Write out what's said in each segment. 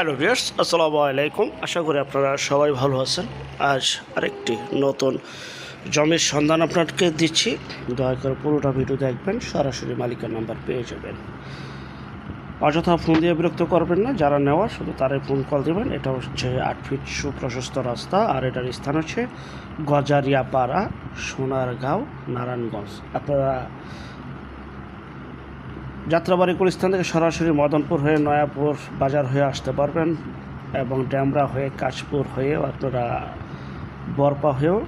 Hello viewers, আসসালামু আলাইকুম। আশা করি আপনারা সবাই ভালো আছেন। আজ আরেকটি নতুন জমির সন্ধান আপনাকে দিচ্ছি। দয়া করে পুরোটা ভিডিও দেখবেন, সরাসরি মালিকের নাম্বার পেয়ে যাবেন। অযথা ফোন দিয়ে বিরক্ত করবেন না, যারা নেওয়া শুধু তারাই ফোন কল দেবেন। এটা হচ্ছে 8 ফিট সুপ্রশস্ত রাস্তা, আর এটার স্থান হচ্ছে গজারিয়াপাড়া, সোনারগাঁও, নারায়ণগঞ্জ। আপনারা যাত্রাবাড়ি স্থান থেকে সরাসরি মদনপুর হয়ে নয়াপুর বাজার হয়ে আসতে পারবেন, এবং ড্যামরা হয়ে কাশপুর হয়েও আপনারা বরপা হয়েও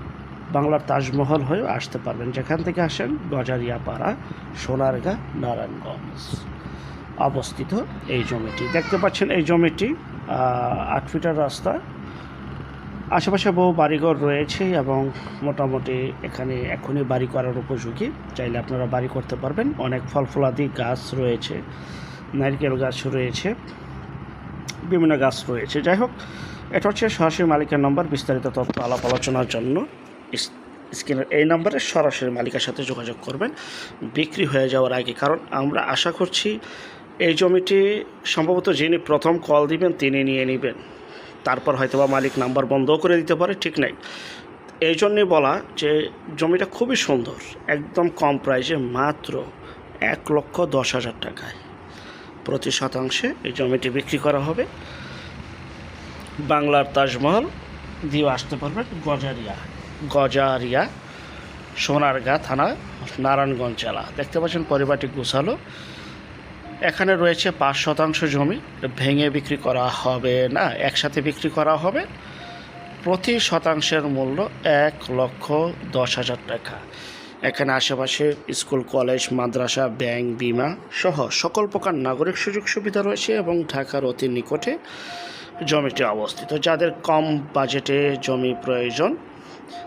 বাংলার তাজমহল হয়েও আসতে পারবেন। যেখান থেকে আসেন গজারিয়াপাড়া, সোনারগাঁ, নারায়ণগঞ্জ অবস্থিত এই জমিটি। দেখতে পাচ্ছেন এই জমিটি 8 ফিটের রাস্তা, আশেপাশে বহু বাড়িঘর রয়েছে এবং মোটামুটি এখানে এখনই বাড়ি করার উপযোগী। চাইলে আপনারা বাড়ি করতে পারবেন। অনেক ফলফলাদি গাছ রয়েছে, নারকেল গাছ রয়েছে, বিভিন্ন গাছ রয়েছে। যাই হোক, এটা হচ্ছে সরাসরি মালিকের নম্বর। বিস্তারিত তথ্য আলাপ আলোচনার জন্য স্ক্রিনের এই নম্বরে সরাসরি মালিকের সাথে যোগাযোগ করবেন বিক্রি হয়ে যাওয়ার আগে। কারণ আমরা আশা করছি এই জমিটি সম্ভবত যিনি প্রথম কল দিবেন তিনি নিয়ে নেবেন, তারপর হয়তো বা মালিক নাম্বার বন্ধও করে দিতে পারে, ঠিক নাই। এই জন্যই বলা যে জমিটা খুবই সুন্দর, একদম কম প্রাইসে, মাত্র 1,10,000 টাকায় প্রতি শতাংশে এই জমিটি বিক্রি করা হবে। বাংলার তাজমহল দিয়েও আসতে পারবেন। গজারিয়া, সোনারগাঁ থানা, নারায়ণগঞ্জ জেলা। দেখতে পাচ্ছেন পরিবারটি গোছালো। এখানে রয়েছে 5 শতাংশ জমি, ভেঙে বিক্রি করা হবে না, একসাথে বিক্রি করা হবে। প্রতি শতাংশের মূল্য 1,10,000 টাকা। এখানে আশেপাশে স্কুল, কলেজ, মাদ্রাসা, ব্যাংক, বিমা সহ সকল প্রকার নাগরিক সুযোগ সুবিধা রয়েছে, এবং ঢাকার অতি নিকটে জমিটি অবস্থিত। যাদের কম বাজেটে জমি প্রয়োজন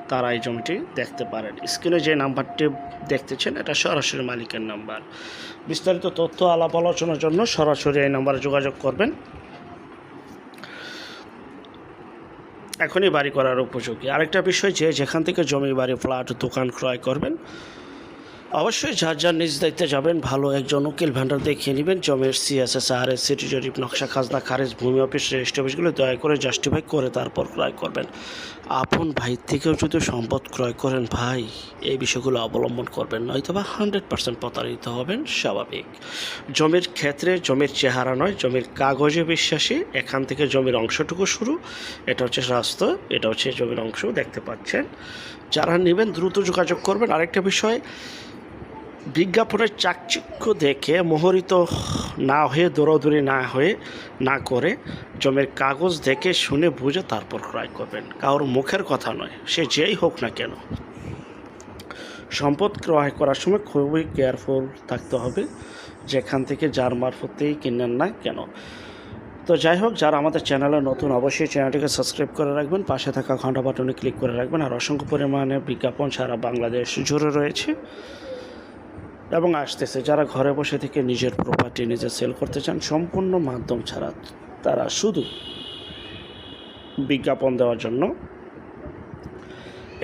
তারা এই জমিটি দেখতে পারেন। স্ক্রিনে যে নাম্বারটি দেখতেছেন এটা সরাসরি মালিকের নাম্বার। বিস্তারিত তথ্য আলাপ আলোচনার জন্য সরাসরি এই নাম্বারে যোগাযোগ করবেন। এখনই বাড়ি করার উপযোগী। আরেকটা বিষয়, যে যেখান থেকে জমি, বাড়ি, ফ্ল্যাট, দোকান ক্রয় করবেন অবশ্যই যার যার নিজ দায়িত্বে যাবেন। ভালো একজন উকিল ভেন্ডার দেখিয়ে নেবেন। জমির সিএসএস, আরএস, সিটি জরিপ, নকশা, খাজনা, খারিজ, ভূমি অফিস, রেজিস্ট্রি অফিসগুলো দয়া করে জাস্টিফাই করে তারপর ক্রয় করবেন। আপন ভাই থেকেও যদি সম্পদ ক্রয় করেন ভাই, এই বিষয়গুলো অবলম্বন করবেন, নয়তো বা 100% প্রতারিত হবেন, স্বাভাবিক। জমির ক্ষেত্রে জমির চেহারা নয়, জমির কাগজে বিশ্বাসী। এখান থেকে জমির অংশটুকু শুরু। এটা হচ্ছে রাস্তা, এটা হচ্ছে জমির অংশ দেখতে পাচ্ছেন। যারা নেবেন দ্রুত যোগাযোগ করবেন। আরেকটা বিষয়, বিজ্ঞাপনের চাকচিক্য দেখে মোহরিত না হয়ে, দৌড়াদৌড়ি না করে জমির কাগজ দেখে শুনে বুঝে তারপর ক্রয় করবেন। কারোর মুখের কথা নয়, সে যেই হোক না কেন। সম্পদ ক্রয় করার সময় খুবই কেয়ারফুল থাকতে হবে, যেখান থেকে যার মারফতেই কিনেন না কেন। তো যাই হোক, যারা আমাদের চ্যানেলে নতুন অবশ্যই চ্যানেলটিকে সাবস্ক্রাইব করে রাখবেন, পাশে থাকা ঘন্টা বাটনে ক্লিক করে রাখবেন। আর অসংখ্য পরিমাণে বিজ্ঞাপন সারা বাংলাদেশ জুড়ে রয়েছে এবং আসতেছে। যারা ঘরে বসে থেকে নিজের প্রপার্টি নিজে সেল করতে চান সম্পূর্ণ মাধ্যম ছাড়া, তারা শুধু বিজ্ঞাপন দেওয়ার জন্য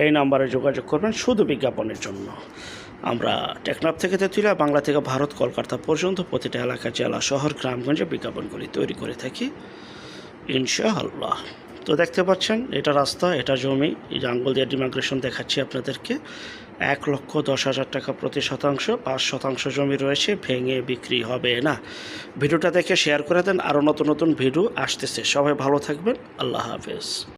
এই নাম্বারে যোগাযোগ করবেন, শুধু বিজ্ঞাপনের জন্য। আমরা টেকনাফ থেকে তেঁতুলিয়া, বাংলা থেকে ভারত, কলকাতা পর্যন্ত প্রতিটা এলাকা, জেলা, শহর, গ্রামগঞ্জে বিজ্ঞাপনগুলি তৈরি করে থাকি ইনশাআল্লাহ। তো দেখতে পাচ্ছেন এটা রাস্তা, এটা জমি। এই যে আঙ্গুল দিয়ে ডিমার্কেশন দেখাচ্ছি আপনাদেরকে। 1,10,000 টাকা প্রতি শতাংশ। 5 শতাংশ জমি রয়েছে, ভেঙে বিক্রি হবে না। ভিডিওটা দেখে শেয়ার করে দেন, আরও নতুন নতুন ভিডিও আসতেছে। সবাই ভালো থাকবেন, আল্লাহ হাফেজ।